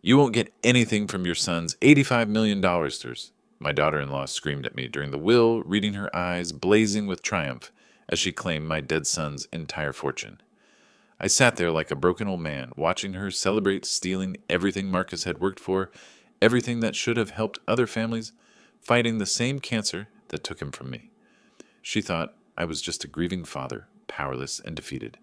You won't get anything from your son's $85 million, my daughter-in-law screamed at me during the will, reading her eyes blazing with triumph as she claimed my dead son's entire fortune. I sat there like a broken old man, watching her celebrate stealing everything Marcus had worked for, everything that should have helped other families, fighting the same cancer that took him from me. She thought I was just a grieving father, powerless and defeated.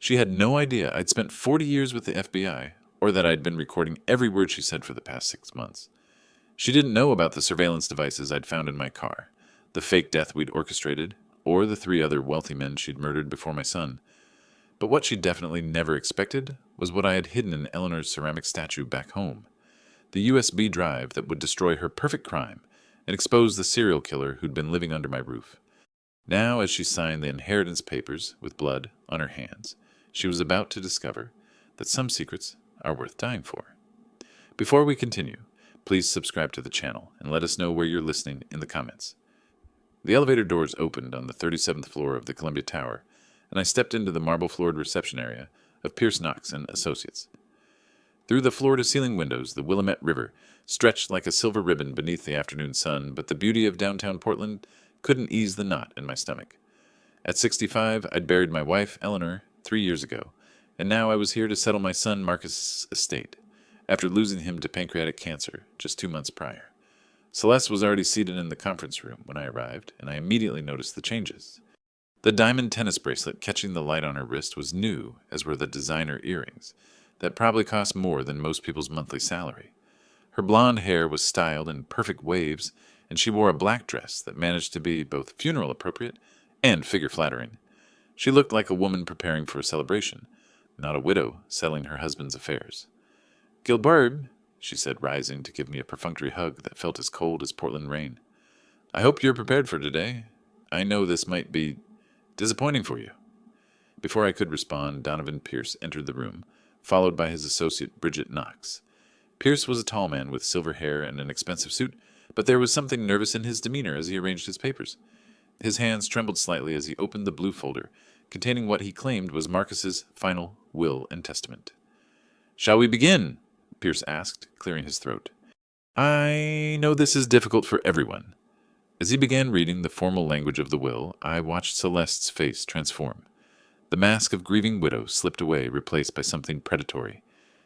She had no idea I'd spent 40 years with the FBI, or that I'd been recording every word she said for the past 6 months. She didn't know about the surveillance devices I'd found in my car, the fake death we'd orchestrated, or the 3 other wealthy men she'd murdered before my son. But what she definitely never expected was what I had hidden in Eleanor's ceramic statue back home. The USB drive that would destroy her perfect crime and expose the serial killer who'd been living under my roof. Now, as she signed the inheritance papers with blood on her hands, she was about to discover that some secrets are worth dying for. Before we continue, please subscribe to the channel and let us know where you're listening in the comments. The elevator doors opened on the 37th floor of the Columbia Tower, and I stepped into the marble-floored reception area of Pierce Knox and Associates. Through the floor-to-ceiling windows, the Willamette River stretched like a silver ribbon beneath the afternoon sun, but the beauty of downtown Portland couldn't ease the knot in my stomach. At 65, I'd buried my wife, Eleanor, 3 years ago, and now I was here to settle my son Marcus' estate, after losing him to pancreatic cancer just 2 months prior. Celeste was already seated in the conference room when I arrived, and I immediately noticed the changes. The diamond tennis bracelet catching the light on her wrist was new, as were the designer earrings, that probably cost more than most people's monthly salary. Her blonde hair was styled in perfect waves, and she wore a black dress that managed to be both funeral appropriate and figure flattering. She looked like a woman preparing for a celebration, not a widow settling her husband's affairs. "Gilbert," she said, rising to give me a perfunctory hug that felt as cold as Portland rain. "I hope you're prepared for today. I know this might be disappointing for you." Before I could respond, Donovan Pierce entered the room, followed by his associate Bridget Knox. Pierce was a tall man with silver hair and an expensive suit, but there was something nervous in his demeanor as he arranged his papers. His hands trembled slightly as he opened the blue folder, containing what he claimed was Marcus's final will and testament. "Shall we begin?" Pierce asked, clearing his throat. "I know this is difficult for everyone." As he began reading the formal language of the will, I watched Celeste's face transform. The mask of grieving widow slipped away, replaced by something predatory.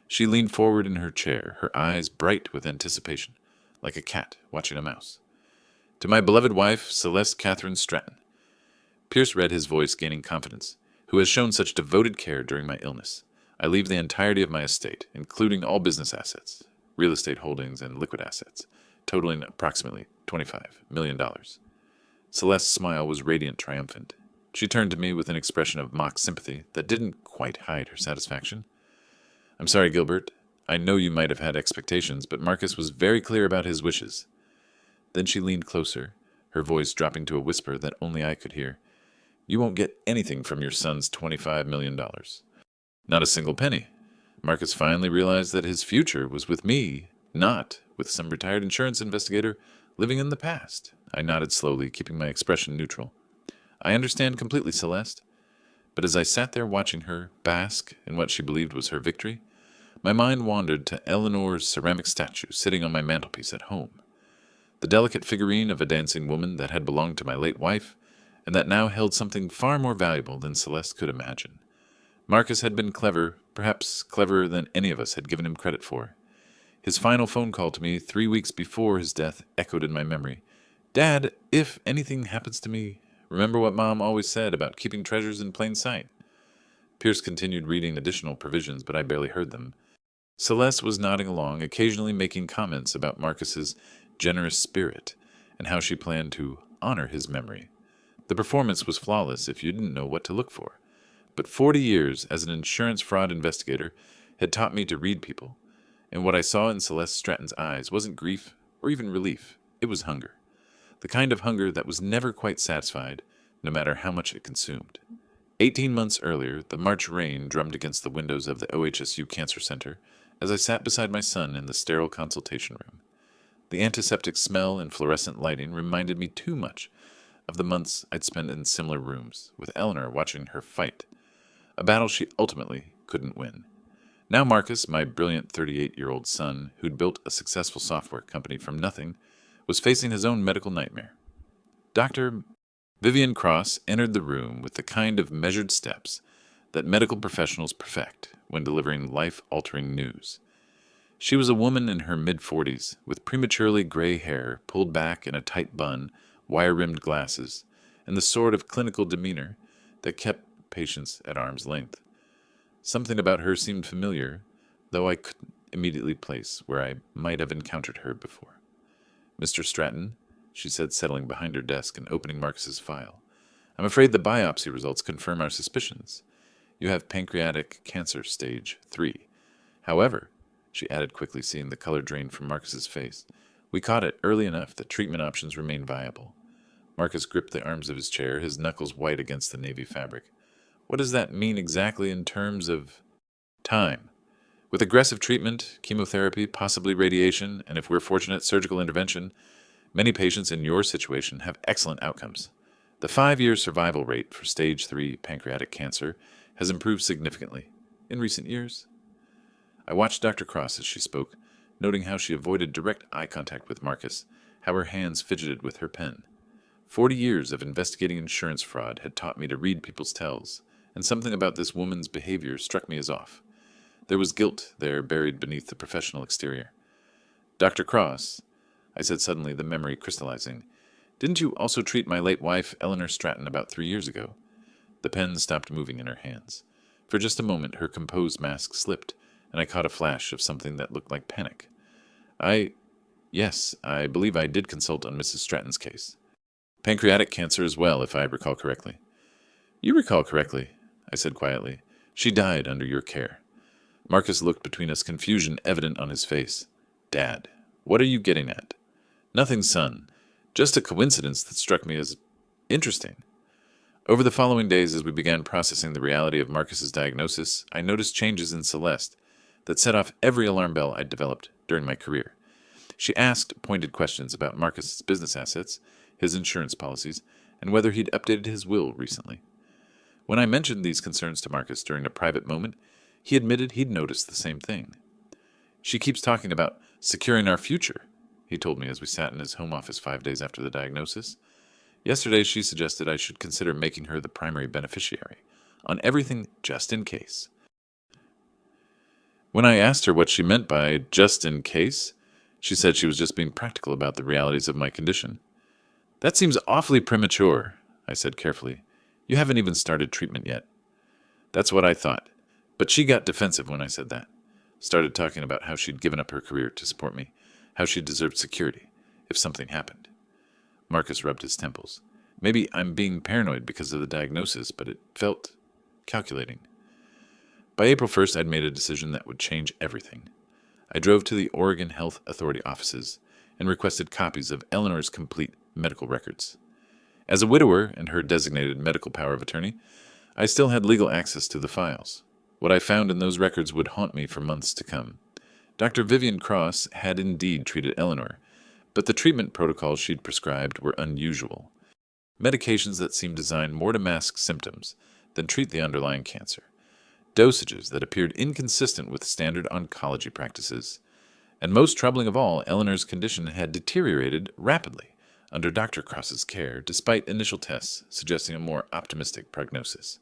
She leaned forward in her chair, her eyes bright with anticipation, like a cat watching a mouse. "To my beloved wife, Celeste Catherine Stratton." Pierce read, his voice gaining confidence, "who has shown such devoted care during my illness. I leave the entirety of my estate, including all business assets, real estate holdings, and liquid assets, totaling approximately $25 million. Celeste's smile was radiant, triumphant. She turned to me with an expression of mock sympathy that didn't quite hide her satisfaction. "I'm sorry, Gilbert. I know you might have had expectations, but Marcus was very clear about his wishes." Then she leaned closer, her voice dropping to a whisper that only I could hear. "You won't get anything from your son's $25 million. Not a single penny. Marcus finally realized that his future was with me, not with some retired insurance investigator living in the past." I nodded slowly, keeping my expression neutral. "I understand completely, Celeste." But as I sat there watching her bask in what she believed was her victory, my mind wandered to Eleanor's ceramic statue sitting on my mantelpiece at home. The delicate figurine of a dancing woman that had belonged to my late wife, and that now held something far more valuable than Celeste could imagine. Marcus had been clever, perhaps cleverer than any of us had given him credit for. His final phone call to me 3 weeks before his death echoed in my memory. "Dad, if anything happens to me, remember what Mom always said about keeping treasures in plain sight." Pierce continued reading additional provisions, but I barely heard them. Celeste was nodding along, occasionally making comments about Marcus's generous spirit and how she planned to honor his memory. The performance was flawless if you didn't know what to look for. But 40 years as an insurance fraud investigator had taught me to read people, and what I saw in Celeste Stratton's eyes wasn't grief or even relief, it was hunger. The kind of hunger that was never quite satisfied, no matter how much it consumed. 18 months earlier, the March rain drummed against the windows of the OHSU Cancer Center as I sat beside my son in the sterile consultation room. The antiseptic smell and fluorescent lighting reminded me too much of the months I'd spent in similar rooms, with Eleanor watching her fight, a battle she ultimately couldn't win. Now Marcus, my brilliant 38-year-old son, who'd built a successful software company from nothing, was facing his own medical nightmare. Dr. Vivian Cross entered the room with the kind of measured steps that medical professionals perfect when delivering life-altering news. She was a woman in her mid-40s, with prematurely gray hair pulled back in a tight bun, wire-rimmed glasses, and the sort of clinical demeanor that kept patients at arm's length. Something about her seemed familiar, though I couldn't immediately place where I might have encountered her before. "Mr. Stratton," she said, settling behind her desk and opening Marcus's file, "I'm afraid the biopsy results confirm our suspicions. You have pancreatic cancer stage 3. However," she added quickly, seeing the color drain from Marcus's face, "we caught it early enough that treatment options remain viable." Marcus gripped the arms of his chair, his knuckles white against the navy fabric. "What does that mean exactly in terms of time? With aggressive treatment, chemotherapy, possibly radiation, and if we're fortunate, surgical intervention, many patients in your situation have excellent outcomes. The 5-year survival rate for stage 3 pancreatic cancer has improved significantly in recent years." I watched Dr. Cross as she spoke, noting how she avoided direct eye contact with Marcus, how her hands fidgeted with her pen. 40 years of investigating insurance fraud had taught me to read people's tells, and something about this woman's behavior struck me as off. There was guilt there buried beneath the professional exterior. "Dr. Cross," I said suddenly, the memory crystallizing, "didn't you also treat my late wife, Eleanor Stratton, about 3 years ago?" The pen stopped moving in her hands. For just a moment her composed mask slipped, and I caught a flash of something that looked like panic. Yes, I believe I did consult on Mrs. Stratton's case. Pancreatic cancer as well, if I recall correctly." "You recall correctly," I said quietly. "She died under your care." Marcus looked between us, confusion evident on his face. "Dad, what are you getting at?" "Nothing, son. Just a coincidence that struck me as interesting." Over the following days, as we began processing the reality of Marcus's diagnosis, I noticed changes in Celeste that set off every alarm bell I'd developed during my career. She asked pointed questions about Marcus's business assets, his insurance policies, and whether he'd updated his will recently. When I mentioned these concerns to Marcus during a private moment, he admitted he'd noticed the same thing. "She keeps talking about securing our future," he told me as we sat in his home office 5 days after the diagnosis. "Yesterday she suggested I should consider making her the primary beneficiary on everything just in case." When I asked her what she meant by just in case, she said she was just being practical about the realities of my condition. "That seems awfully premature," I said carefully. "You haven't even started treatment yet." That's what I thought, but she got defensive when I said that. Started talking about how she'd given up her career to support me, how she deserved security if something happened. Marcus rubbed his temples. Maybe I'm being paranoid because of the diagnosis, but it felt calculating. By April 1st, I'd made a decision that would change everything. I drove to the Oregon Health Authority offices and requested copies of Eleanor's complete medical records. As a widower and her designated medical power of attorney, I still had legal access to the files. What I found in those records would haunt me for months to come. Dr. Vivian Cross had indeed treated Eleanor, but the treatment protocols she'd prescribed were unusual. Medications that seemed designed more to mask symptoms than treat the underlying cancer. Dosages that appeared inconsistent with standard oncology practices. And most troubling of all, Eleanor's condition had deteriorated rapidly under Dr. Cross's care, despite initial tests suggesting a more optimistic prognosis.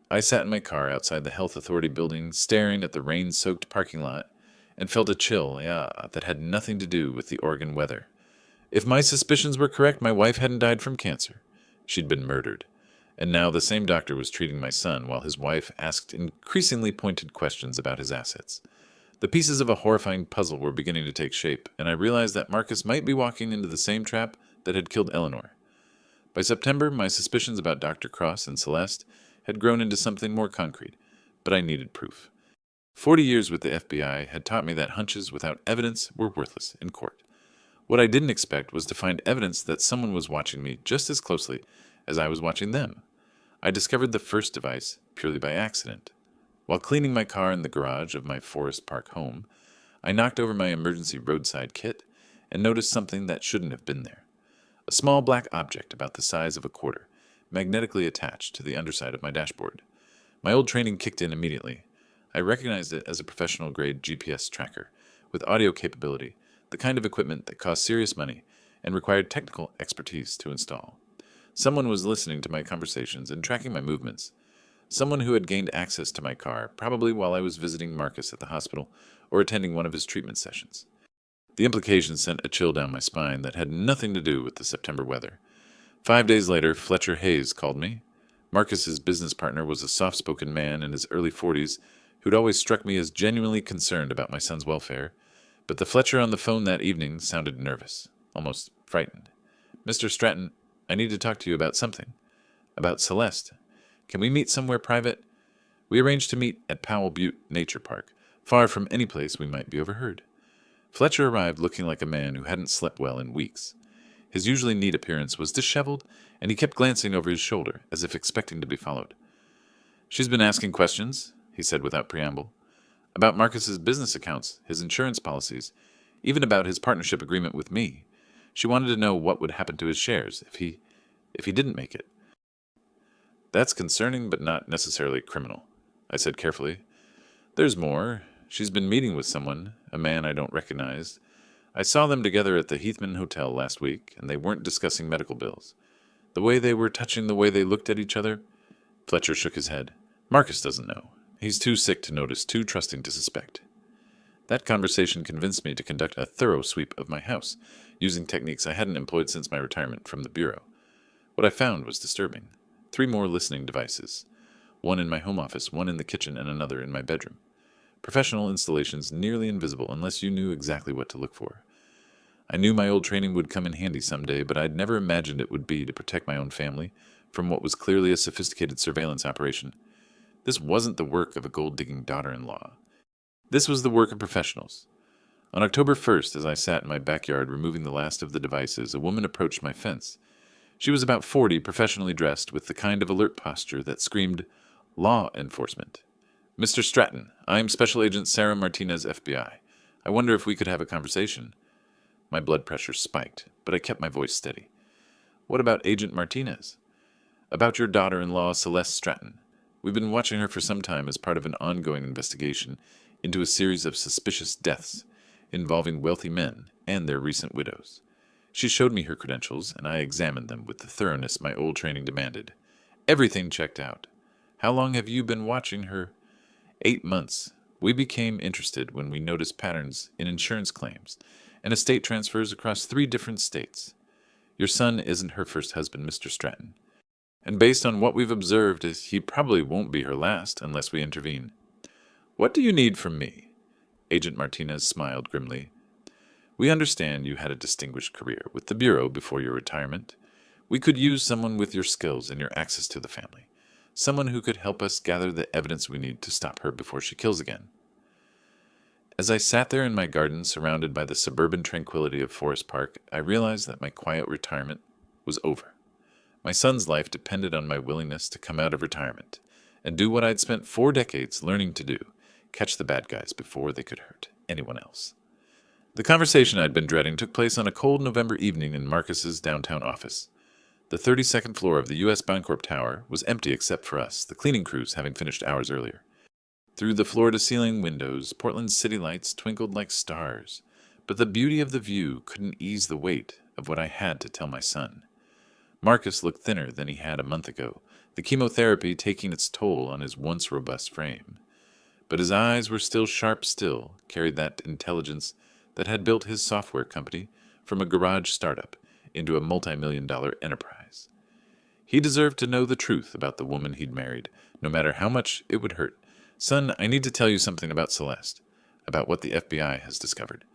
I sat in my car outside the health authority building, staring at the rain-soaked parking lot, and felt a chill, that had nothing to do with the Oregon weather. If my suspicions were correct, my wife hadn't died from cancer. She'd been murdered. And now the same doctor was treating my son while his wife asked increasingly pointed questions about his assets. The pieces of a horrifying puzzle were beginning to take shape, and I realized that Marcus might be walking into the same trap that had killed Eleanor. By September, my suspicions about Dr. Cross and Celeste had grown into something more concrete, but I needed proof. 40 years with the FBI had taught me that hunches without evidence were worthless in court. What I didn't expect was to find evidence that someone was watching me just as closely as I was watching them. I discovered the first device purely by accident. While cleaning my car in the garage of my Forest Park home, I knocked over my emergency roadside kit and noticed something that shouldn't have been there. A small black object about the size of a quarter, magnetically attached to the underside of my dashboard. My old training kicked in immediately. I recognized it as a professional-grade GPS tracker, with audio capability, the kind of equipment that cost serious money and required technical expertise to install. Someone was listening to my conversations and tracking my movements. Someone who had gained access to my car, probably while I was visiting Marcus at the hospital or attending one of his treatment sessions. The implication sent a chill down my spine that had nothing to do with the September weather. 5 days later, Fletcher Hayes called me. Marcus's business partner was a soft-spoken man in his early 40s who'd always struck me as genuinely concerned about my son's welfare, but the Fletcher on the phone that evening sounded nervous, almost frightened. "Mr. Stratton, I need to talk to you about something. About Celeste. Can we meet somewhere private?" We arranged to meet at Powell Butte Nature Park, far from any place we might be overheard. Fletcher arrived looking like a man who hadn't slept well in weeks. His usually neat appearance was disheveled, and he kept glancing over his shoulder, as if expecting to be followed. "She's been asking questions," he said without preamble, "about Marcus's business accounts, his insurance policies, even about his partnership agreement with me. She wanted to know what would happen to his shares if he didn't make it." "That's concerning, but not necessarily criminal," I said carefully. "There's more. She's been meeting with someone, a man I don't recognize. I saw them together at the Heathman Hotel last week, and they weren't discussing medical bills. The way they were touching, the way they looked at each other." Fletcher shook his head. "Marcus doesn't know. He's too sick to notice, too trusting to suspect." That conversation convinced me to conduct a thorough sweep of my house, using techniques I hadn't employed since my retirement from the bureau. What I found was disturbing. 3 more listening devices. One in my home office, one in the kitchen, and another in my bedroom. Professional installations nearly invisible unless you knew exactly what to look for. I knew my old training would come in handy someday, but I'd never imagined it would be to protect my own family from what was clearly a sophisticated surveillance operation. This wasn't the work of a gold-digging daughter-in-law. This was the work of professionals. On October 1st, as I sat in my backyard removing the last of the devices, a woman approached my fence. She was about 40, professionally dressed, with the kind of alert posture that screamed, "Law enforcement." "Mr. Stratton, I'm Special Agent Sarah Martinez, FBI. I wonder if we could have a conversation." My blood pressure spiked, but I kept my voice steady. "What about Agent Martinez?" "About your daughter-in-law, Celeste Stratton. We've been watching her for some time as part of an ongoing investigation into a series of suspicious deaths involving wealthy men and their recent widows. She showed me her credentials, and I examined them with the thoroughness my old training demanded. Everything checked out. How long have you been watching her?" 8 months. We became interested when we noticed patterns in insurance claims and estate transfers across 3 different states. Your son isn't her first husband, Mr. Stratton. And based on what we've observed, he probably won't be her last unless we intervene. What do you need from me?" Agent Martinez smiled grimly. "We understand you had a distinguished career with the Bureau before your retirement. We could use someone with your skills and your access to the family. Someone who could help us gather the evidence we need to stop her before she kills again." As I sat there in my garden, surrounded by the suburban tranquility of Forest Park, I realized that my quiet retirement was over. My son's life depended on my willingness to come out of retirement and do what I'd spent 4 decades learning to do, catch the bad guys before they could hurt anyone else. The conversation I'd been dreading took place on a cold November evening in Marcus's downtown office. The 32nd floor of the U.S. Bancorp Tower was empty except for us, the cleaning crews having finished hours earlier. Through the floor-to-ceiling windows, Portland's city lights twinkled like stars, but the beauty of the view couldn't ease the weight of what I had to tell my son. Marcus looked thinner than he had a month ago, the chemotherapy taking its toll on his once robust frame. But his eyes were still sharp, still carried that intelligence that had built his software company from a garage startup into a multi-million-dollar enterprise. He deserved to know the truth about the woman he'd married, no matter how much it would hurt. "Son, I need to tell you something about Celeste, about what the FBI has discovered."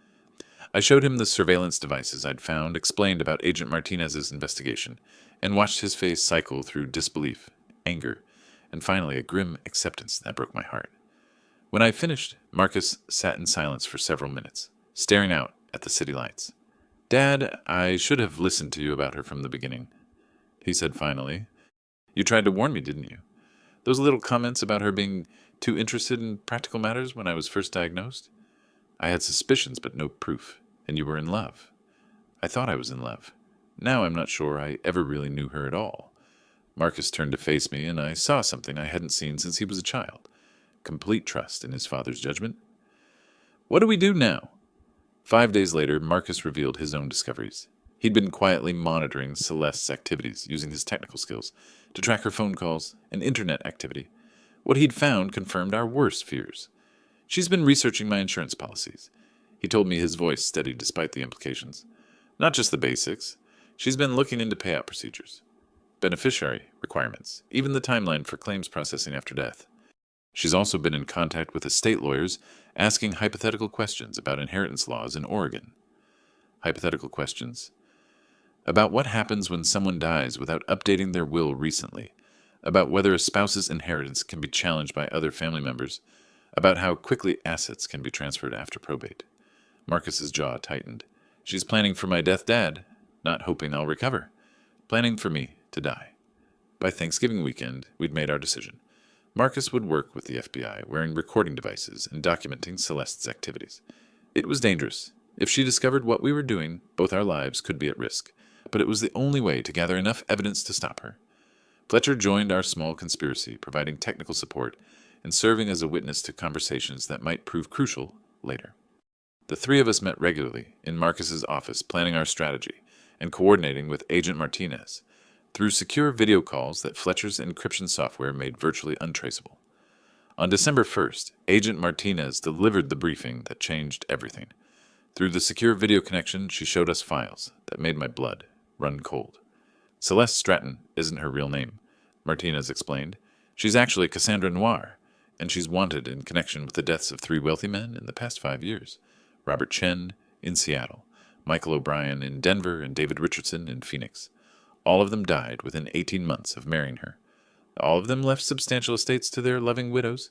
I showed him the surveillance devices I'd found, explained about Agent Martinez's investigation, and watched his face cycle through disbelief, anger, and finally a grim acceptance that broke my heart. When I finished, Marcus sat in silence for several minutes, staring out at the city lights. "Dad, I should have listened to you about her from the beginning," he said finally. "You tried to warn me, didn't you? Those little comments about her being too interested in practical matters when I was first diagnosed? I had suspicions, but no proof. And you were in love. I thought I was in love. Now I'm not sure I ever really knew her at all." Marcus turned to face me, and I saw something I hadn't seen since he was a child. complete trust in his father's judgment. What do we do now? 5 days later, Marcus revealed his own discoveries. He'd been quietly monitoring Celeste's activities using his technical skills to track her phone calls and internet activity. What he'd found confirmed our worst fears. She's been researching my insurance policies. He told me, his voice steady despite the implications. Not just the basics. She's been looking into payout procedures, beneficiary requirements, even the timeline for claims processing after death. She's also been in contact with estate lawyers asking hypothetical questions about inheritance laws in Oregon. Hypothetical questions? About what happens when someone dies without updating their will recently, about whether a spouse's inheritance can be challenged by other family members, about how quickly assets can be transferred after probate. Marcus's jaw tightened. She's planning for my death dad, not hoping I'll recover. Planning for me to die. By Thanksgiving weekend, we'd made our decision. Marcus would work with the FBI, wearing recording devices and documenting Celeste's activities. It was dangerous. If she discovered what we were doing, both our lives could be at risk. But it was the only way to gather enough evidence to stop her. Fletcher joined our small conspiracy, providing technical support and serving as a witness to conversations that might prove crucial later. The three of us met regularly in Marcus's office, planning our strategy and coordinating with Agent Martinez through secure video calls that Fletcher's encryption software made virtually untraceable. On December 1st, Agent Martinez delivered the briefing that changed everything. Through the secure video connection, she showed us files that made my blood run cold. Celeste Stratton isn't her real name, Martinez explained. She's actually Cassandra Noir, and she's wanted in connection with the deaths of 3 wealthy men in the past 5 years. Robert Chen in Seattle, Michael O'Brien in Denver, and David Richardson in Phoenix. All of them died within 18 months of marrying her. All of them left substantial estates to their loving widows,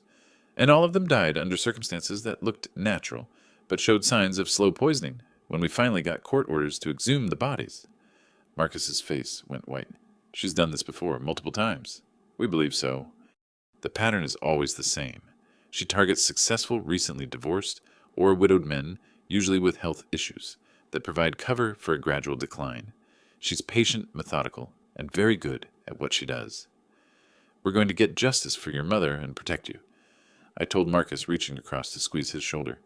and all of them died under circumstances that looked natural, but showed signs of slow poisoning when we finally got court orders to exhume the bodies. Marcus's face went white. She's done this before, multiple times. We believe so. The pattern is always the same. She targets successful, recently divorced, or widowed men, usually with health issues, that provide cover for a gradual decline. She's patient, methodical, and very good at what she does. We're going to get justice for your mother and protect you, I told Marcus, reaching across to squeeze his shoulder.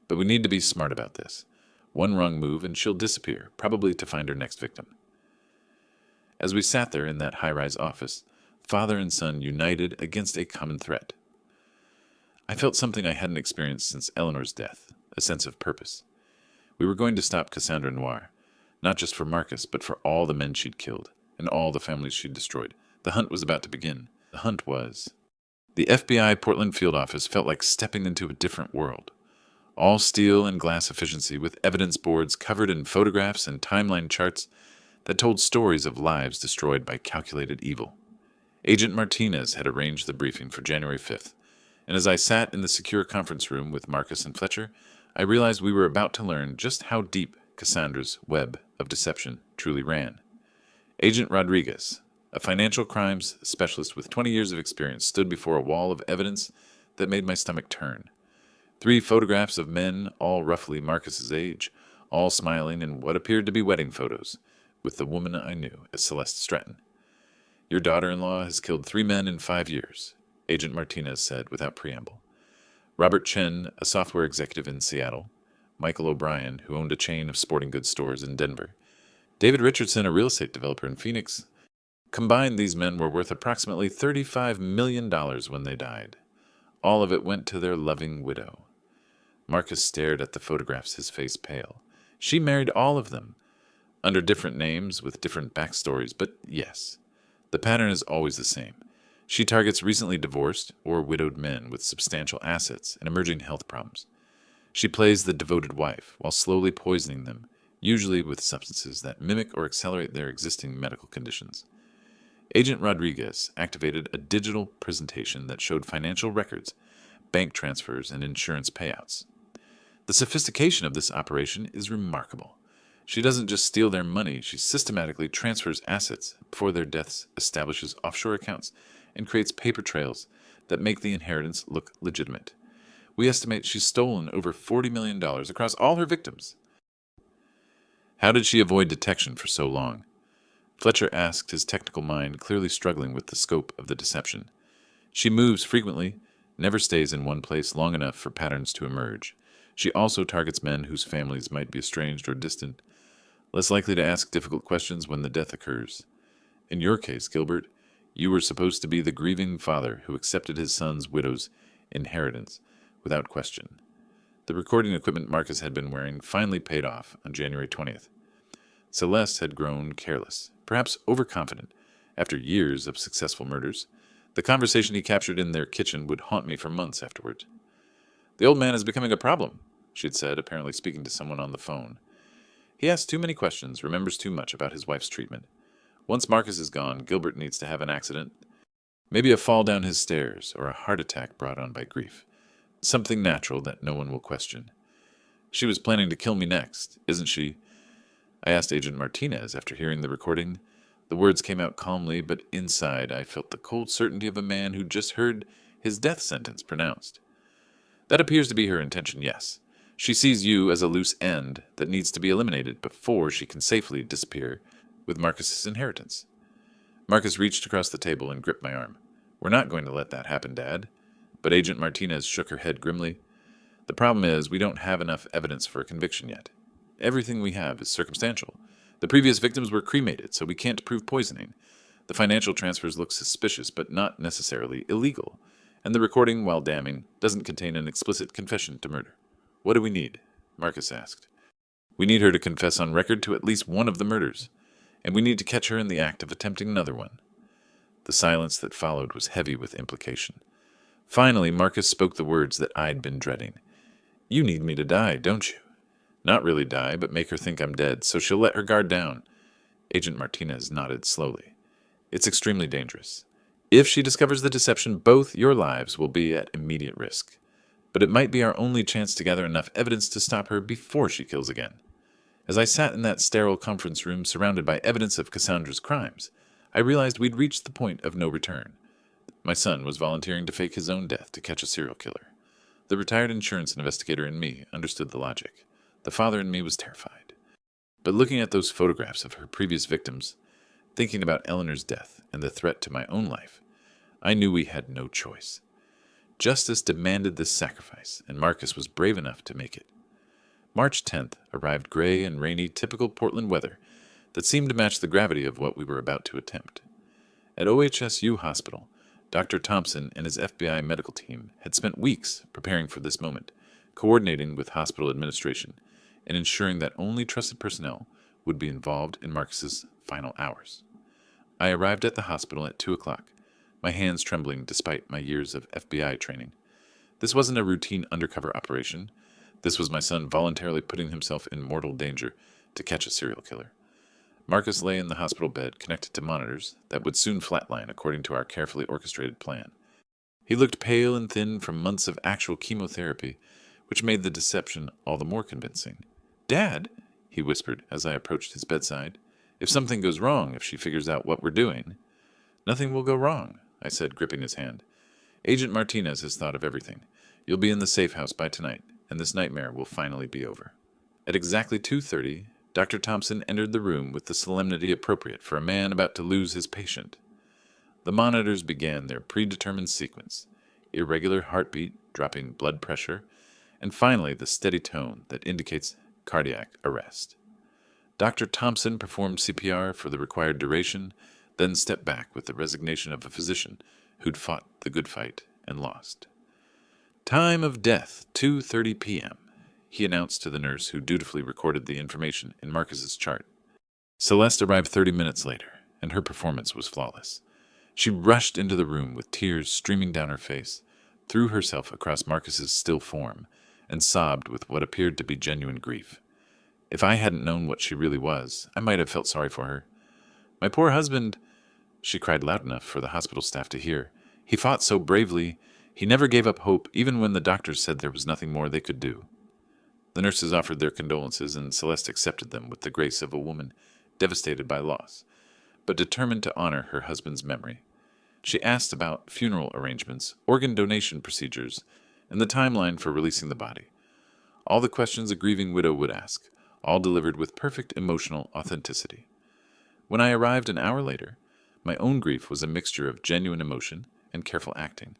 But we need to be smart about this. One wrong move and she'll disappear, probably to find her next victim. As we sat there in that high-rise office, father and son united against a common threat. I felt something I hadn't experienced since Eleanor's death, a sense of purpose. We were going to stop Cassandra Noir, not just for Marcus, but for all the men she'd killed, and all the families she'd destroyed. The hunt was about to begin. The hunt was... The FBI Portland field office felt like stepping into a different world. All steel and glass efficiency, with evidence boards covered in photographs and timeline charts that told stories of lives destroyed by calculated evil. Agent Martinez had arranged the briefing for January 5th, and as I sat in the secure conference room with Marcus and Fletcher, I realized we were about to learn just how deep Cassandra's web of deception truly ran. Agent Rodriguez, a financial crimes specialist with 20 years of experience, stood before a wall of evidence that made my stomach turn. 3 photographs of men, all roughly Marcus's age, all smiling in what appeared to be wedding photos, with the woman I knew as Celeste Stratton. Your daughter-in-law has killed 3 men in 5 years, Agent Martinez said without preamble. Robert Chen, a software executive in Seattle, Michael O'Brien, who owned a chain of sporting goods stores in Denver, David Richardson, a real estate developer in Phoenix. Combined, these men were worth approximately $35 million when they died. All of it went to their loving widow. Marcus stared at the photographs, his face pale. She married all of them, under different names with different backstories, but yes, the pattern is always the same. She targets recently divorced or widowed men with substantial assets and emerging health problems. She plays the devoted wife while slowly poisoning them, usually with substances that mimic or accelerate their existing medical conditions. Agent Rodriguez activated a digital presentation that showed financial records, bank transfers, and insurance payouts. The sophistication of this operation is remarkable. She doesn't just steal their money, she systematically transfers assets before their deaths, establishes offshore accounts, and creates paper trails that make the inheritance look legitimate. We estimate she's stolen over $40 million across all her victims. How did she avoid detection for so long? Fletcher asked, his technical mind clearly struggling with the scope of the deception. She moves frequently, never stays in one place long enough for patterns to emerge. She also targets men whose families might be estranged or distant, less likely to ask difficult questions when the death occurs. In your case, Gilbert, you were supposed to be the grieving father who accepted his son's widow's inheritance without question. The recording equipment Marcus had been wearing finally paid off on January 20th. Celeste had grown careless, perhaps overconfident, after years of successful murders. The conversation he captured in their kitchen would haunt me for months afterward. "The old man is becoming a problem," she had said, apparently speaking to someone on the phone. "He asks too many questions, remembers too much about his wife's treatment. Once Marcus is gone, Gilbert needs to have an accident. Maybe a fall down his stairs, or a heart attack brought on by grief. Something natural that no one will question. She was planning to kill me next, isn't she?" I asked Agent Martinez after hearing the recording. The words came out calmly, but inside I felt the cold certainty of a man who'd just heard his death sentence pronounced. "That appears to be her intention, yes. She sees you as a loose end that needs to be eliminated before she can safely disappear with Marcus's inheritance." Marcus reached across the table and gripped my arm. "We're not going to let that happen, Dad." But Agent Martinez shook her head grimly. "The problem is we don't have enough evidence for a conviction yet. Everything we have is circumstantial. The previous victims were cremated, so we can't prove poisoning. The financial transfers look suspicious, but not necessarily illegal. And the recording, while damning, doesn't contain an explicit confession to murder." "What do we need?" Marcus asked. "We need her to confess on record to at least one of the murders, and we need to catch her in the act of attempting another one." The silence that followed was heavy with implication. Finally, Marcus spoke the words that I'd been dreading. "You need me to die, don't you?" "Not really die, but make her think I'm dead, so she'll let her guard down." Agent Martinez nodded slowly. "It's extremely dangerous. If she discovers the deception, both your lives will be at immediate risk. But it might be our only chance to gather enough evidence to stop her before she kills again." As I sat in that sterile conference room surrounded by evidence of Cassandra's crimes, I realized we'd reached the point of no return. My son was volunteering to fake his own death to catch a serial killer. The retired insurance investigator in me understood the logic. The father in me was terrified. But looking at those photographs of her previous victims, thinking about Eleanor's death and the threat to my own life, I knew we had no choice. Justice demanded this sacrifice, and Marcus was brave enough to make it. March 10th arrived gray and rainy, typical Portland weather that seemed to match the gravity of what we were about to attempt. At OHSU Hospital, Dr. Thompson and his FBI medical team had spent weeks preparing for this moment, coordinating with hospital administration and ensuring that only trusted personnel would be involved in Marcus's final hours. I arrived at the hospital at 2 o'clock, my hands trembling despite my years of FBI training. This wasn't a routine undercover operation. This was my son voluntarily putting himself in mortal danger to catch a serial killer. Marcus lay in the hospital bed connected to monitors that would soon flatline according to our carefully orchestrated plan. He looked pale and thin from months of actual chemotherapy, which made the deception all the more convincing. "Dad," he whispered as I approached his bedside, "if something goes wrong, if she figures out what we're doing—" "Nothing will go wrong," I said, gripping his hand. "Agent Martinez has thought of everything. You'll be in the safe house by tonight, and this nightmare will finally be over." At exactly 2:30, Dr. Thompson entered the room with the solemnity appropriate for a man about to lose his patient. The monitors began their predetermined sequence, irregular heartbeat, dropping blood pressure, and finally the steady tone that indicates cardiac arrest. Dr. Thompson performed CPR for the required duration, then stepped back with the resignation of a physician who'd fought the good fight and lost. "Time of death, 2:30 p.m., he announced to the nurse who dutifully recorded the information in Marcus's chart. Celeste arrived 30 minutes later, and her performance was flawless. She rushed into the room with tears streaming down her face, threw herself across Marcus's still form, and sobbed with what appeared to be genuine grief. If I hadn't known what she really was, I might have felt sorry for her. "My poor husband," she cried loud enough for the hospital staff to hear. "He fought so bravely. He never gave up hope, even when the doctors said there was nothing more they could do." The nurses offered their condolences, and Celeste accepted them with the grace of a woman devastated by loss, but determined to honor her husband's memory. She asked about funeral arrangements, organ donation procedures, and the timeline for releasing the body. All the questions a grieving widow would ask, all delivered with perfect emotional authenticity. When I arrived an hour later, my own grief was a mixture of genuine emotion and careful acting.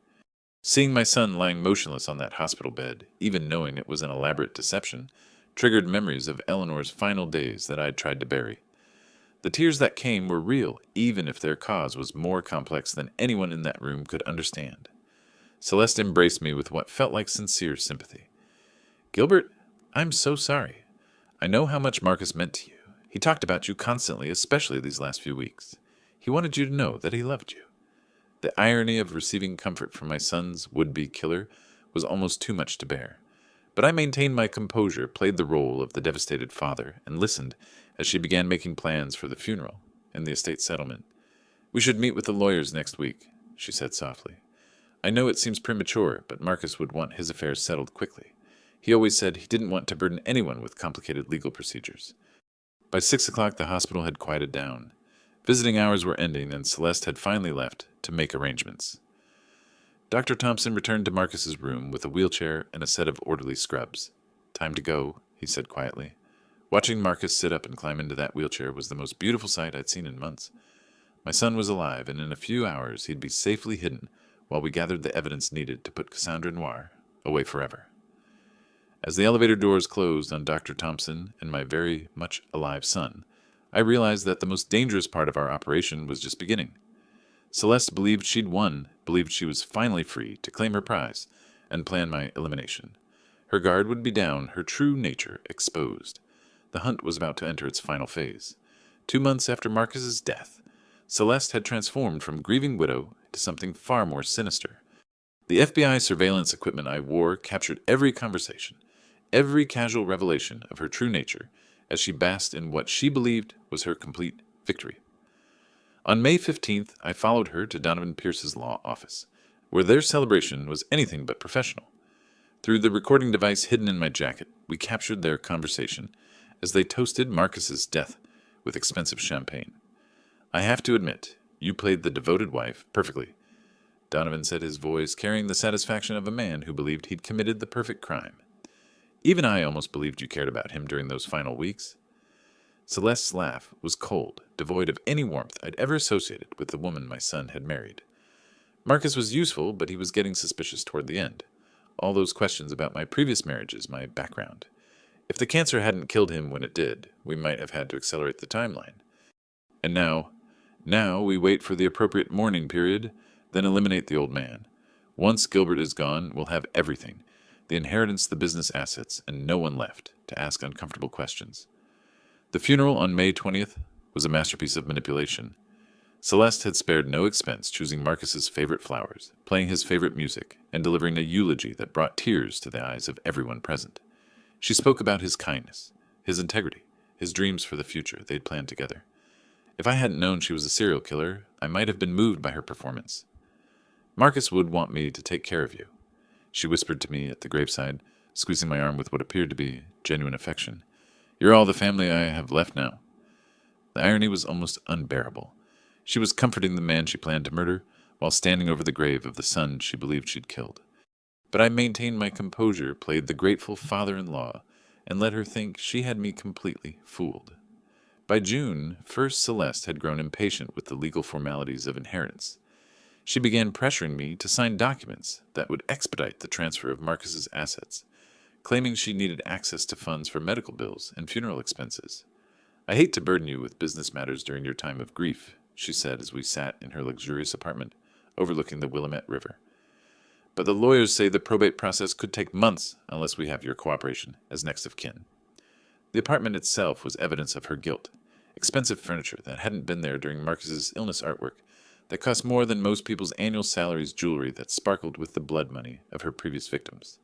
Seeing my son lying motionless on that hospital bed, even knowing it was an elaborate deception, triggered memories of Eleanor's final days that I had tried to bury. The tears that came were real, even if their cause was more complex than anyone in that room could understand. Celeste embraced me with what felt like sincere sympathy. "Gilbert, I'm so sorry. I know how much Marcus meant to you. He talked about you constantly, especially these last few weeks. He wanted you to know that he loved you." The irony of receiving comfort from my son's would-be killer was almost too much to bear. But I maintained my composure, played the role of the devastated father, and listened as she began making plans for the funeral and the estate settlement. "We should meet with the lawyers next week," she said softly. "I know it seems premature, but Marcus would want his affairs settled quickly. He always said he didn't want to burden anyone with complicated legal procedures." By 6 o'clock, the hospital had quieted down. Visiting hours were ending, and Celeste had finally left to make arrangements. Dr. Thompson returned to Marcus's room with a wheelchair and a set of orderly scrubs. "Time to go," he said quietly. Watching Marcus sit up and climb into that wheelchair was the most beautiful sight I'd seen in months. My son was alive, and in a few hours he'd be safely hidden while we gathered the evidence needed to put Cassandra Noir away forever. As the elevator doors closed on Dr. Thompson and my very much alive son, I realized that the most dangerous part of our operation was just beginning. Celeste believed she'd won, believed she was finally free to claim her prize and plan my elimination. Her guard would be down, her true nature exposed. The hunt was about to enter its final phase. 2 months after Marcus's death, Celeste had transformed from grieving widow to something far more sinister. The FBI surveillance equipment I wore captured every conversation, every casual revelation of her true nature, as she basked in what she believed was her complete victory. On May 15th, I followed her to Donovan Pierce's law office, where their celebration was anything but professional. Through the recording device hidden in my jacket, we captured their conversation as they toasted Marcus's death with expensive champagne. "I have to admit, you played the devoted wife perfectly," Donovan said, his voice carrying the satisfaction of a man who believed he'd committed the perfect crime. "Even I almost believed you cared about him during those final weeks." Celeste's laugh was cold, devoid of any warmth I'd ever associated with the woman my son had married. "Marcus was useful, but he was getting suspicious toward the end. All those questions about my previous marriages, my background. If the cancer hadn't killed him when it did, we might have had to accelerate the timeline. And now we wait for the appropriate mourning period, then eliminate the old man. Once Gilbert is gone, we'll have everything. The inheritance, the business assets, and no one left to ask uncomfortable questions." The funeral on May 20th was a masterpiece of manipulation. Celeste had spared no expense choosing Marcus's favorite flowers, playing his favorite music, and delivering a eulogy that brought tears to the eyes of everyone present. She spoke about his kindness, his integrity, his dreams for the future they'd planned together. If I hadn't known she was a serial killer, I might have been moved by her performance. "Marcus would want me to take care of you," she whispered to me at the graveside, squeezing my arm with what appeared to be genuine affection. "You're all the family I have left now." The irony was almost unbearable. She was comforting the man she planned to murder, while standing over the grave of the son she believed she'd killed. But I maintained my composure, played the grateful father-in-law, and let her think she had me completely fooled. By June, first Celeste had grown impatient with the legal formalities of inheritance. She began pressuring me to sign documents that would expedite the transfer of Marcus's assets, claiming she needed access to funds for medical bills and funeral expenses. "I hate to burden you with business matters during your time of grief," she said as we sat in her luxurious apartment overlooking the Willamette River. "But the lawyers say the probate process could take months unless we have your cooperation as next of kin." The apartment itself was evidence of her guilt. Expensive furniture that hadn't been there during Marcus's illness, artwork that cost more than most people's annual salaries, jewelry that sparkled with the blood money of her previous victims.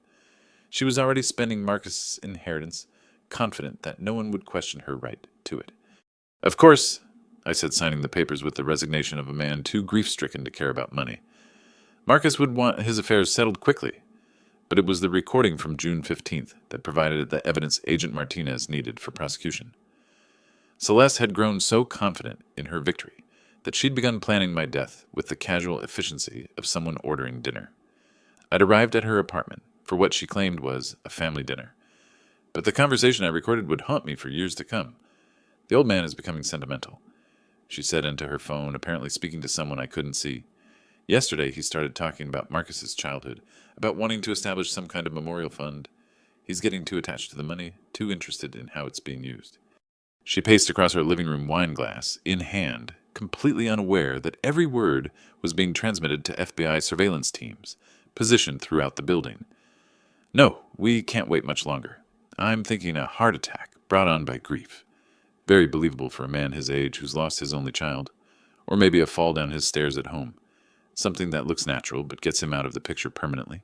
She was already spending Marcus's inheritance, confident that no one would question her right to it. "Of course," I said, signing the papers with the resignation of a man too grief-stricken to care about money. "Marcus would want his affairs settled quickly." But it was the recording from June 15th that provided the evidence Agent Martinez needed for prosecution. Celeste had grown so confident in her victory that she'd begun planning my death with the casual efficiency of someone ordering dinner. I'd arrived at her apartment for what she claimed was a family dinner. But the conversation I recorded would haunt me for years to come. "The old man is becoming sentimental," she said into her phone, apparently speaking to someone I couldn't see. Yesterday, he started talking about Marcus's childhood, about wanting to establish some kind of memorial fund. He's getting too attached to the money, too interested in how it's being used. She paced across her living room wine glass, in hand, completely unaware that every word was being transmitted to FBI surveillance teams, positioned throughout the building. No, we can't wait much longer. I'm thinking a heart attack brought on by grief. Very believable for a man his age who's lost his only child. Or maybe a fall down his stairs at home. Something that looks natural but gets him out of the picture permanently.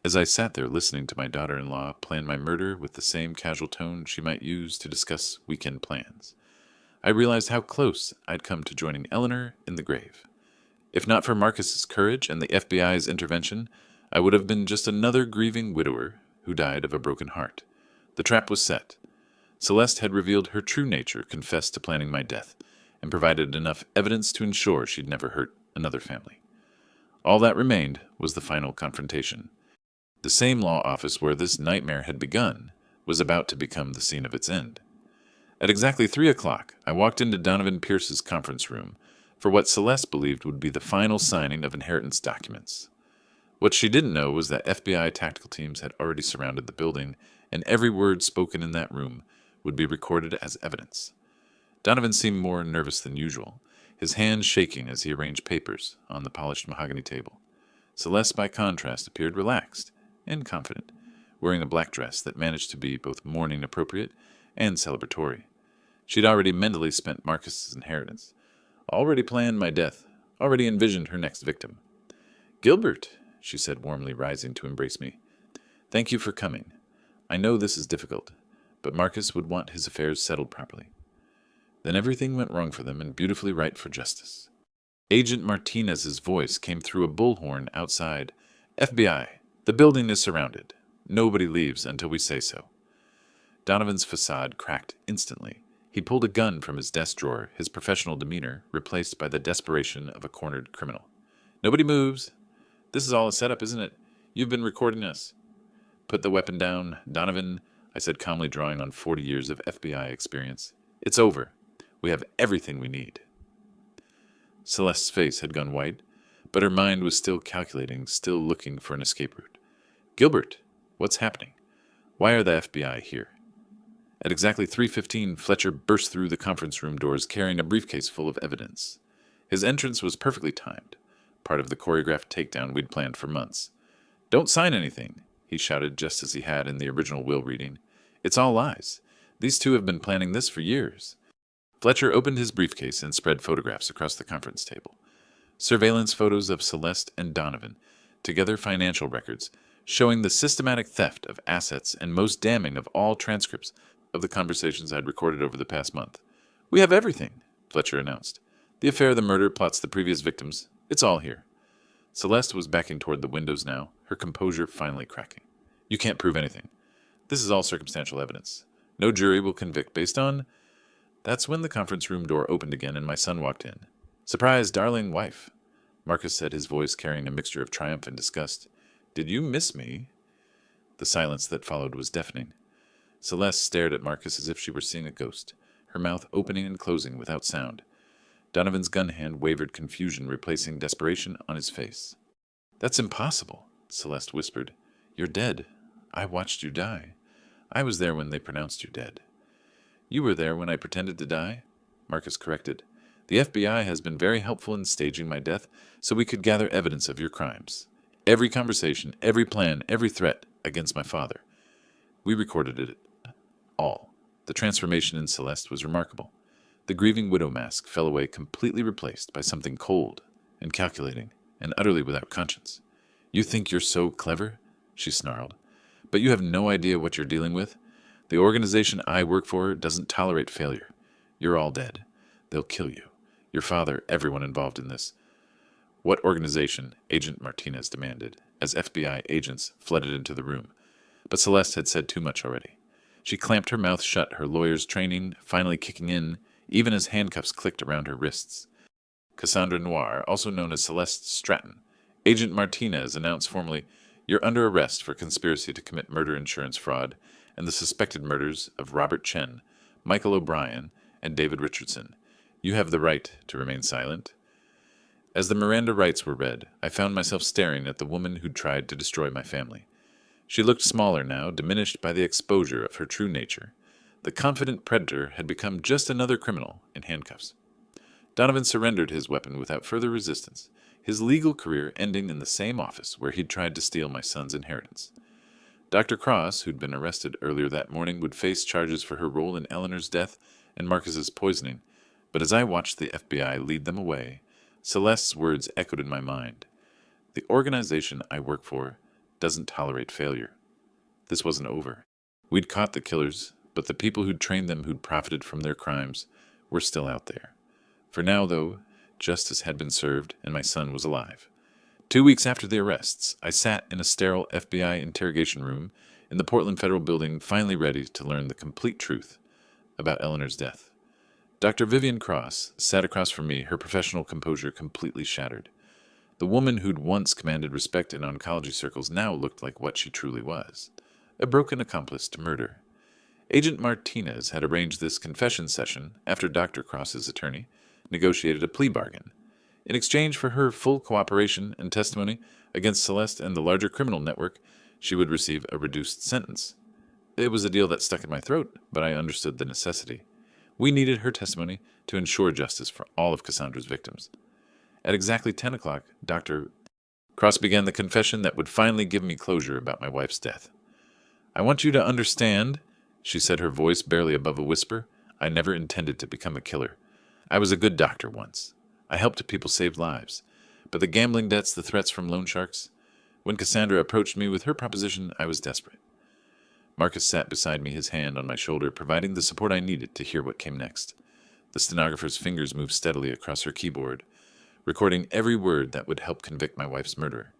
As I sat there listening to my daughter-in-law plan my murder with the same casual tone she might use to discuss weekend plans, I realized how close I'd come to joining Eleanor in the grave. If not for Marcus's courage and the FBI's intervention, I would have been just another grieving widower who died of a broken heart. The trap was set. Celeste had revealed her true nature, confessed to planning my death, and provided enough evidence to ensure she'd never hurt another family. All that remained was the final confrontation. The same law office where this nightmare had begun was about to become the scene of its end. At exactly 3 o'clock, I walked into Donovan Pierce's conference room for what Celeste believed would be the final signing of inheritance documents. What she didn't know was that FBI tactical teams had already surrounded the building, and every word spoken in that room would be recorded as evidence. Donovan seemed more nervous than usual, his hands shaking as he arranged papers on the polished mahogany table. Celeste, by contrast, appeared relaxed and confident, wearing a black dress that managed to be both mourning appropriate and celebratory. She'd already mentally spent Marcus's inheritance, already planned my death, already envisioned her next victim. "Gilbert," she said warmly, rising to embrace me. "Thank you for coming. I know this is difficult, but Marcus would want his affairs settled properly." Then everything went wrong for them and beautifully right for justice. Agent Martinez's voice came through a bullhorn outside. "FBI, the building is surrounded. Nobody leaves until we say so." Donovan's facade cracked instantly. He pulled a gun from his desk drawer, his professional demeanor replaced by the desperation of a cornered criminal. "Nobody moves. This is all a setup, isn't it? You've been recording us." "Put the weapon down, Donovan," I said calmly, drawing on 40 years of FBI experience. "It's over. We have everything we need." Celeste's face had gone white, but her mind was still calculating, still looking for an escape route. "Gilbert, what's happening? Why are the FBI here?" At exactly 3:15, Fletcher burst through the conference room doors carrying a briefcase full of evidence. His entrance was perfectly timed, part of the choreographed takedown we'd planned for months. "Don't sign anything," he shouted just as he had in the original will reading. "It's all lies. These two have been planning this for years." Fletcher opened his briefcase and spread photographs across the conference table. Surveillance photos of Celeste and Donovan, together financial records, showing the systematic theft of assets and most damning of all transcripts of the conversations I'd recorded over the past month. "We have everything," Fletcher announced. "The affair, the murder, plots, the previous victims. It's all here." Celeste was backing toward the windows now, her composure finally cracking. "You can't prove anything. This is all circumstantial evidence. No jury will convict based on—" That's when the conference room door opened again and my son walked in. "Surprise, darling wife," Marcus said, his voice carrying a mixture of triumph and disgust. "Did you miss me?" The silence that followed was deafening. Celeste stared at Marcus as if she were seeing a ghost, her mouth opening and closing without sound. Donovan's gun hand wavered confusion, replacing desperation on his face. "That's impossible," Celeste whispered. "You're dead. I watched you die. I was there when they pronounced you dead." "You were there when I pretended to die," Marcus corrected. "The FBI has been very helpful in staging my death so we could gather evidence of your crimes. Every conversation, every plan, every threat against my father. We recorded it all." The transformation in Celeste was remarkable. The grieving widow mask fell away, completely replaced by something cold and calculating and utterly without conscience. "You think you're so clever?" she snarled. "But you have no idea what you're dealing with. The organization I work for doesn't tolerate failure. You're all dead. They'll kill you. Your father, everyone involved in this." "What organization?" Agent Martinez demanded, as FBI agents flooded into the room. But Celeste had said too much already. She clamped her mouth shut, her lawyer's training finally kicking in, even as handcuffs clicked around her wrists. "Cassandra Noir, also known as Celeste Stratton," Agent Martinez announced formally, "you're under arrest for conspiracy to commit murder insurance fraud and the suspected murders of Robert Chen, Michael O'Brien, and David Richardson. You have the right to remain silent." As the Miranda rights were read, I found myself staring at the woman who'd tried to destroy my family. She looked smaller now, diminished by the exposure of her true nature. The confident predator had become just another criminal in handcuffs. Donovan surrendered his weapon without further resistance, his legal career ending in the same office where he'd tried to steal my son's inheritance. Dr. Cross, who'd been arrested earlier that morning, would face charges for her role in Eleanor's death and Marcus's poisoning, but as I watched the FBI lead them away, Celeste's words echoed in my mind. The organization I work for doesn't tolerate failure. This wasn't over. We'd caught the killers, but the people who'd trained them, who'd profited from their crimes, were still out there. For now, though, justice had been served and my son was alive. 2 weeks after the arrests, I sat in a sterile FBI interrogation room in the Portland Federal Building, finally ready to learn the complete truth about Eleanor's death. Dr. Vivian Cross sat across from me, her professional composure completely shattered. The woman who'd once commanded respect in oncology circles now looked like what she truly was, a broken accomplice to murder. Agent Martinez had arranged this confession session after Dr. Cross's attorney negotiated a plea bargain. In exchange for her full cooperation and testimony against Celeste and the larger criminal network, she would receive a reduced sentence. It was a deal that stuck in my throat, but I understood the necessity. We needed her testimony to ensure justice for all of Cassandra's victims. At exactly 10 o'clock, Dr. Cross began the confession that would finally give me closure about my wife's death. "I want you to understand," she said, her voice barely above a whisper, "I never intended to become a killer. I was a good doctor once. I helped people save lives. But the gambling debts, the threats from loan sharks, when Cassandra approached me with her proposition, I was desperate." Marcus sat beside me, his hand on my shoulder, providing the support I needed to hear what came next. The stenographer's fingers moved steadily across her keyboard, recording every word that would help convict my wife's murderer.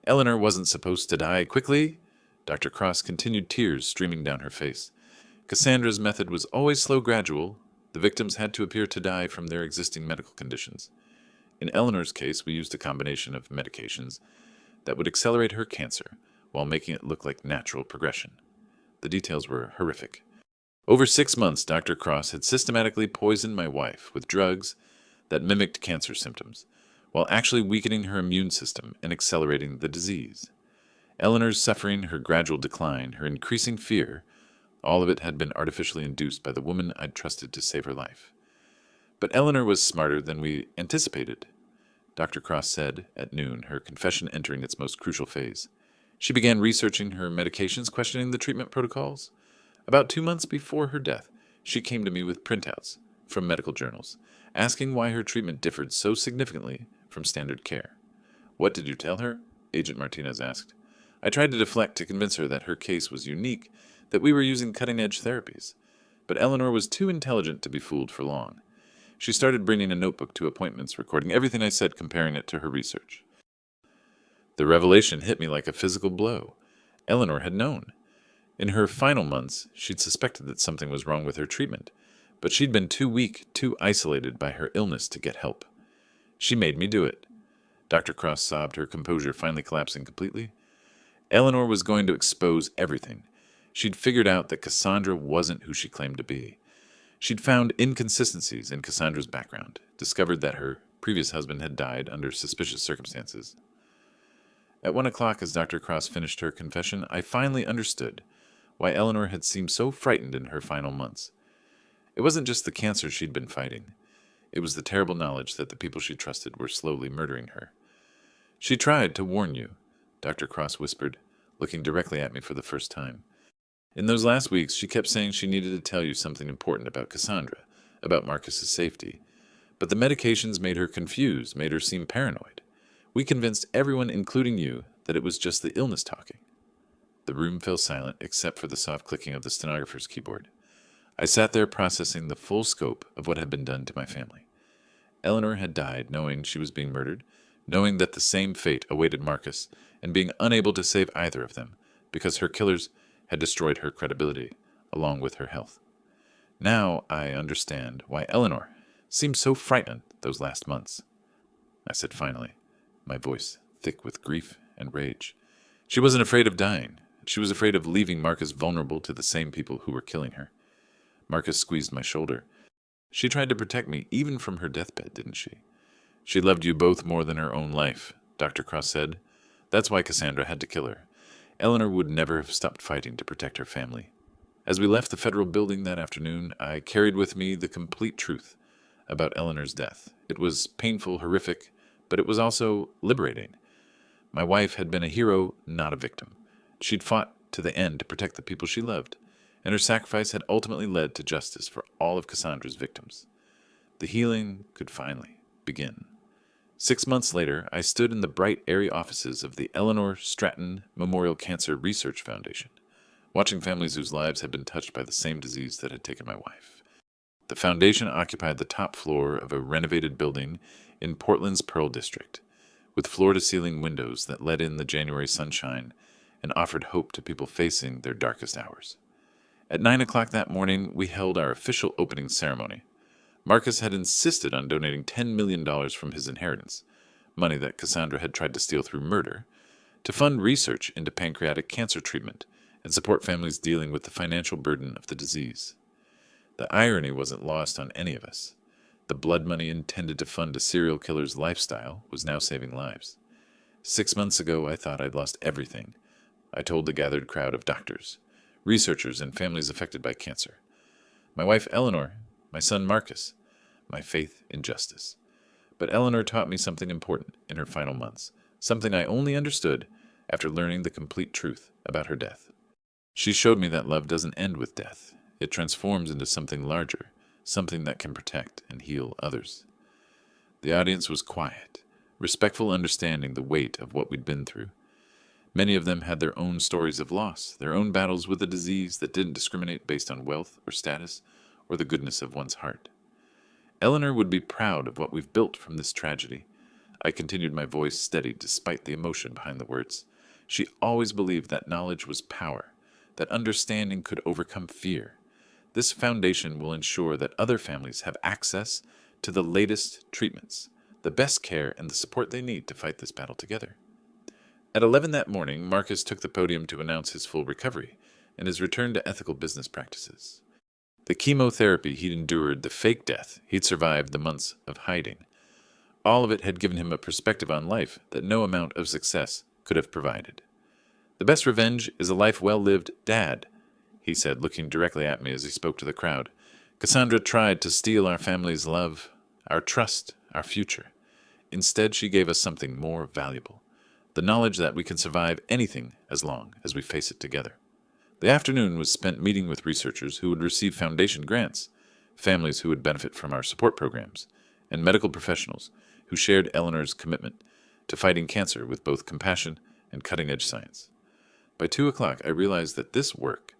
"Eleanor wasn't supposed to die quickly." Dr. Cross continued, tears streaming down her face. "Cassandra's method was always slow, gradual. The victims had to appear to die from their existing medical conditions. In Eleanor's case, we used a combination of medications that would accelerate her cancer while making it look like natural progression. The details were horrific. Over 6 months, Dr. Cross had systematically poisoned my wife with drugs that mimicked cancer symptoms, while actually weakening her immune system and accelerating the disease. Eleanor's suffering, her gradual decline, her increasing fear, all of it had been artificially induced by the woman I'd trusted to save her life. But Eleanor was smarter than we anticipated, Dr. Cross said at noon, her confession entering its most crucial phase. She began researching her medications, questioning the treatment protocols. About 2 months before her death, she came to me with printouts from medical journals, asking why her treatment differed so significantly from standard care. "What did you tell her?" Agent Martinez asked. I tried to deflect to convince her that her case was unique, that we were using cutting-edge therapies. But Eleanor was too intelligent to be fooled for long. She started bringing a notebook to appointments, recording everything I said, comparing it to her research. The revelation hit me like a physical blow. Eleanor had known. In her final months, she'd suspected that something was wrong with her treatment, but she'd been too weak, too isolated by her illness to get help. She made me do it. Dr. Cross sobbed, her composure finally collapsing completely. Eleanor was going to expose everything. She'd figured out that Cassandra wasn't who she claimed to be. She'd found inconsistencies in Cassandra's background, discovered that her previous husband had died under suspicious circumstances. At 1 o'clock, as Dr. Cross finished her confession, I finally understood why Eleanor had seemed so frightened in her final months. It wasn't just the cancer she'd been fighting. It was the terrible knowledge that the people she trusted were slowly murdering her. "She tried to warn you," Dr. Cross whispered, looking directly at me for the first time. "In those last weeks, she kept saying she needed to tell you something important about Cassandra, about Marcus's safety. But the medications made her confused, made her seem paranoid. We convinced everyone, including you, that it was just the illness talking." The room fell silent, except for the soft clicking of the stenographer's keyboard. I sat there processing the full scope of what had been done to my family. Eleanor had died knowing she was being murdered, knowing that the same fate awaited Marcus, and being unable to save either of them, because her killers had destroyed her credibility, along with her health. Now I understand why Eleanor seemed so frightened those last months, I said finally, my voice thick with grief and rage. She wasn't afraid of dying. She was afraid of leaving Marcus vulnerable to the same people who were killing her. Marcus squeezed my shoulder. "She tried to protect me even from her deathbed, didn't she? She loved you both more than her own life, Dr. Cross said. That's why Cassandra had to kill her. Eleanor would never have stopped fighting to protect her family. As we left the federal building that afternoon, I carried with me the complete truth about Eleanor's death. It was painful, horrific, but it was also liberating. My wife had been a hero, not a victim. She'd fought to the end to protect the people she loved, and her sacrifice had ultimately led to justice for all of Cassandra's victims. The healing could finally begin. 6 months later, I stood in the bright, airy offices of the Eleanor Stratton Memorial Cancer Research Foundation, watching families whose lives had been touched by the same disease that had taken my wife. The foundation occupied the top floor of a renovated building in Portland's Pearl District, with floor-to-ceiling windows that let in the January sunshine and offered hope to people facing their darkest hours. At 9 o'clock that morning, we held our official opening ceremony. Marcus had insisted on donating $10 million from his inheritance, money that Cassandra had tried to steal through murder, to fund research into pancreatic cancer treatment and support families dealing with the financial burden of the disease. The irony wasn't lost on any of us. The blood money intended to fund a serial killer's lifestyle was now saving lives. 6 months ago, I thought I'd lost everything. I told the gathered crowd of doctors, researchers, and families affected by cancer. My wife Eleanor, my son Marcus, my faith in justice. But Eleanor taught me something important in her final months, something I only understood after learning the complete truth about her death. She showed me that love doesn't end with death. It transforms into something larger, something that can protect and heal others. The audience was quiet, respectful, understanding the weight of what we'd been through. Many of them had their own stories of loss, their own battles with a disease that didn't discriminate based on wealth or status or the goodness of one's heart. Eleanor would be proud of what we've built from this tragedy. I continued, my voice steady despite the emotion behind the words. She always believed that knowledge was power, that understanding could overcome fear. This foundation will ensure that other families have access to the latest treatments, the best care, and the support they need to fight this battle together. At 11 that morning, Marcus took the podium to announce his full recovery and his return to ethical business practices. The chemotherapy he'd endured, the fake death he'd survived, the months of hiding, all of it had given him a perspective on life that no amount of success could have provided. The best revenge is a life well lived, Dad, he said, looking directly at me as he spoke to the crowd. Cassandra tried to steal our family's love, our trust, our future. Instead, she gave us something more valuable, the knowledge that we can survive anything as long as we face it together. The afternoon was spent meeting with researchers who would receive foundation grants, families who would benefit from our support programs, and medical professionals who shared Eleanor's commitment to fighting cancer with both compassion and cutting-edge science. By 2 o'clock, I realized that this work,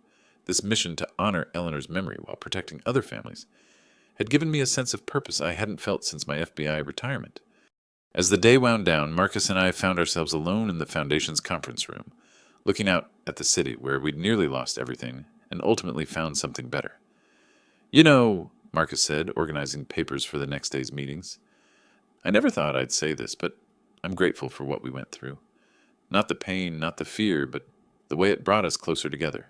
this mission to honor Eleanor's memory while protecting other families, had given me a sense of purpose I hadn't felt since my FBI retirement. As the day wound down, Marcus and I found ourselves alone in the Foundation's conference room, looking out at the city where we'd nearly lost everything and ultimately found something better. You know, Marcus said, organizing papers for the next day's meetings, I never thought I'd say this, but I'm grateful for what we went through. Not the pain, not the fear, but the way it brought us closer together.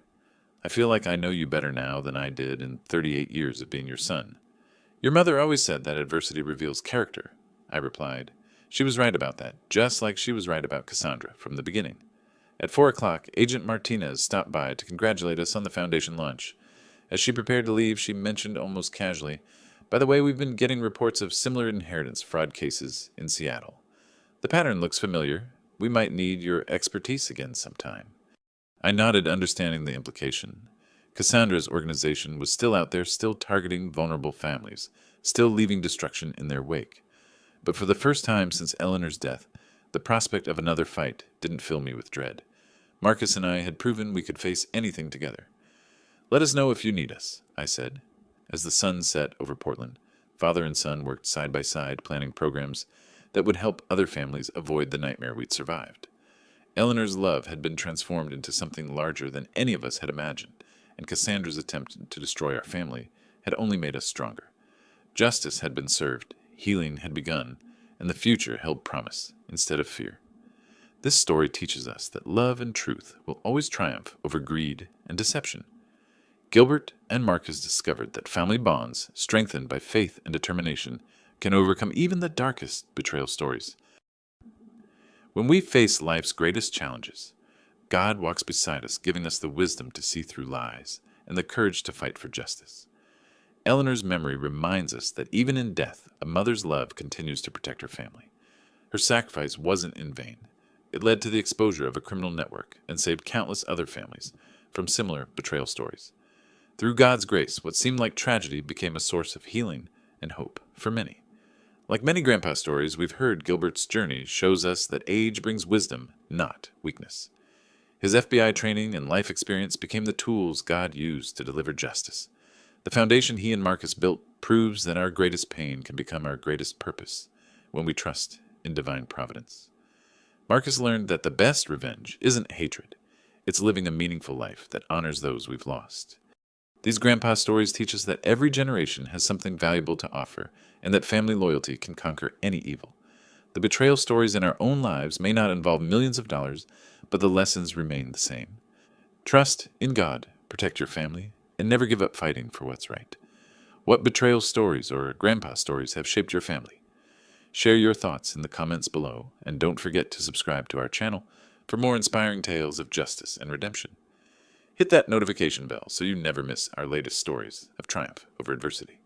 I feel like I know you better now than I did in 38 years of being your son. Your mother always said that adversity reveals character, I replied. She was right about that, just like she was right about Cassandra from the beginning. At 4 o'clock, Agent Martinez stopped by to congratulate us on the Foundation launch. As she prepared to leave, she mentioned almost casually, by the way, we've been getting reports of similar inheritance fraud cases in Seattle. The pattern looks familiar. We might need your expertise again sometime. I nodded, understanding the implication. Cassandra's organization was still out there, still targeting vulnerable families, still leaving destruction in their wake. But for the first time since Eleanor's death, the prospect of another fight didn't fill me with dread. Marcus and I had proven we could face anything together. Let us know if you need us, I said. As the sun set over Portland, father and son worked side by side, planning programs that would help other families avoid the nightmare we'd survived. Eleanor's love had been transformed into something larger than any of us had imagined, and Cassandra's attempt to destroy our family had only made us stronger. Justice had been served, healing had begun, and the future held promise instead of fear. This story teaches us that love and truth will always triumph over greed and deception. Gilbert and Marcus discovered that family bonds, strengthened by faith and determination, can overcome even the darkest betrayal stories. When we face life's greatest challenges, God walks beside us, giving us the wisdom to see through lies and the courage to fight for justice. Eleanor's memory reminds us that even in death, a mother's love continues to protect her family. Her sacrifice wasn't in vain. It led to the exposure of a criminal network and saved countless other families from similar betrayal stories. Through God's grace, what seemed like tragedy became a source of healing and hope for many. Like many grandpa stories we've heard, Gilbert's journey shows us that age brings wisdom, not weakness. His FBI training and life experience became the tools God used to deliver justice. The foundation he and Marcus built proves that our greatest pain can become our greatest purpose when we trust in divine providence. Marcus learned that the best revenge isn't hatred. It's living a meaningful life that honors those we've lost. These grandpa stories teach us that every generation has something valuable to offer and that family loyalty can conquer any evil. The betrayal stories in our own lives may not involve millions of dollars, but the lessons remain the same. Trust in God, protect your family, and never give up fighting for what's right. What betrayal stories or grandpa stories have shaped your family? Share your thoughts in the comments below, and don't forget to subscribe to our channel for more inspiring tales of justice and redemption. Hit that notification bell so you never miss our latest stories of triumph over adversity.